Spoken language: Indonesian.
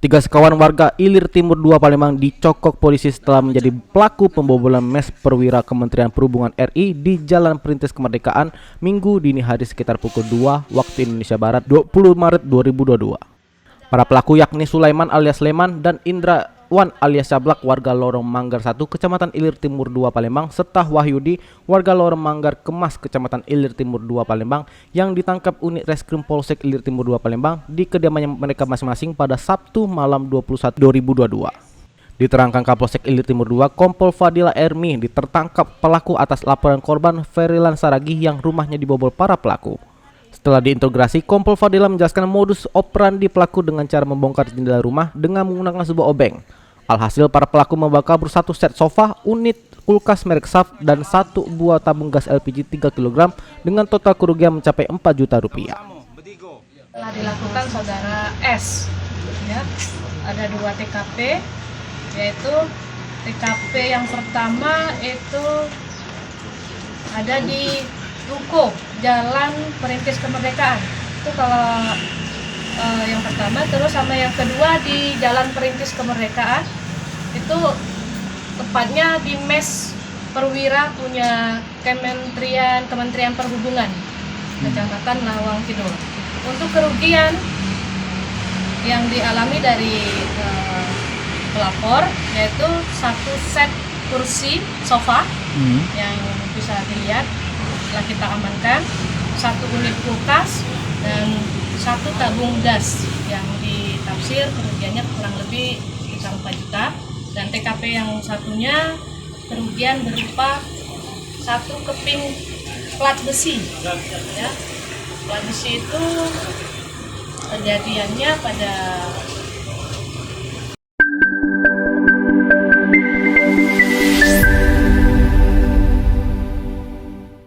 Tiga sekawan warga Ilir Timur 2 Palembang dicokok polisi setelah menjadi pelaku pembobolan mes perwira Kementerian Perhubungan RI di Jalan Perintis Kemerdekaan Minggu dini hari sekitar pukul 2 waktu Indonesia Barat 20 Maret 2022. Para pelaku yakni Sulaiman alias Leman dan Indrawan alias Cablak warga Lorong Manggar 1 Kecamatan Ilir Timur 2 Palembang serta Wahyudi warga Lorong Manggar Kemas Kecamatan Ilir Timur 2 Palembang yang ditangkap unit Reskrim Polsek Ilir Timur 2 Palembang di kediamannya mereka masing-masing pada Sabtu malam 21/2022. Diterangkan Kapolsek Ilir Timur 2 Kompol Fadila Ermi ditertangkap pelaku atas laporan korban Ferilan Saragih yang rumahnya dibobol para pelaku. Setelah diintegrasi, Kompol Fadila menjelaskan modus operandi pelaku dengan cara membongkar jendela rumah dengan menggunakan sebuah obeng. Alhasil para pelaku membawa kabur satu set sofa, unit kulkas merek Saf, dan satu buah tabung gas LPG 3 kg dengan total kerugian mencapai 4 juta rupiah. Telah dilakukan saudara S, ya, ada 2 TKP, yaitu TKP yang pertama itu ada di Ruko Jalan Perintis Kemerdekaan. Itu kalau yang pertama, terus sama yang kedua di Jalan Perintis Kemerdekaan itu tepatnya di mes perwira punya Kementerian Perhubungan Kecamatan Lawang Kidul. Untuk kerugian yang dialami dari pelapor yaitu satu set kursi sofa yang bisa dilihat telah kita amankan, satu unit kulkas dan satu tabung gas yang ditafsir kerugiannya kurang lebih sekitar 4 juta. Dan TKP yang satunya kerugian berupa satu keping plat besi, ya. Plat besi itu kejadiannya pada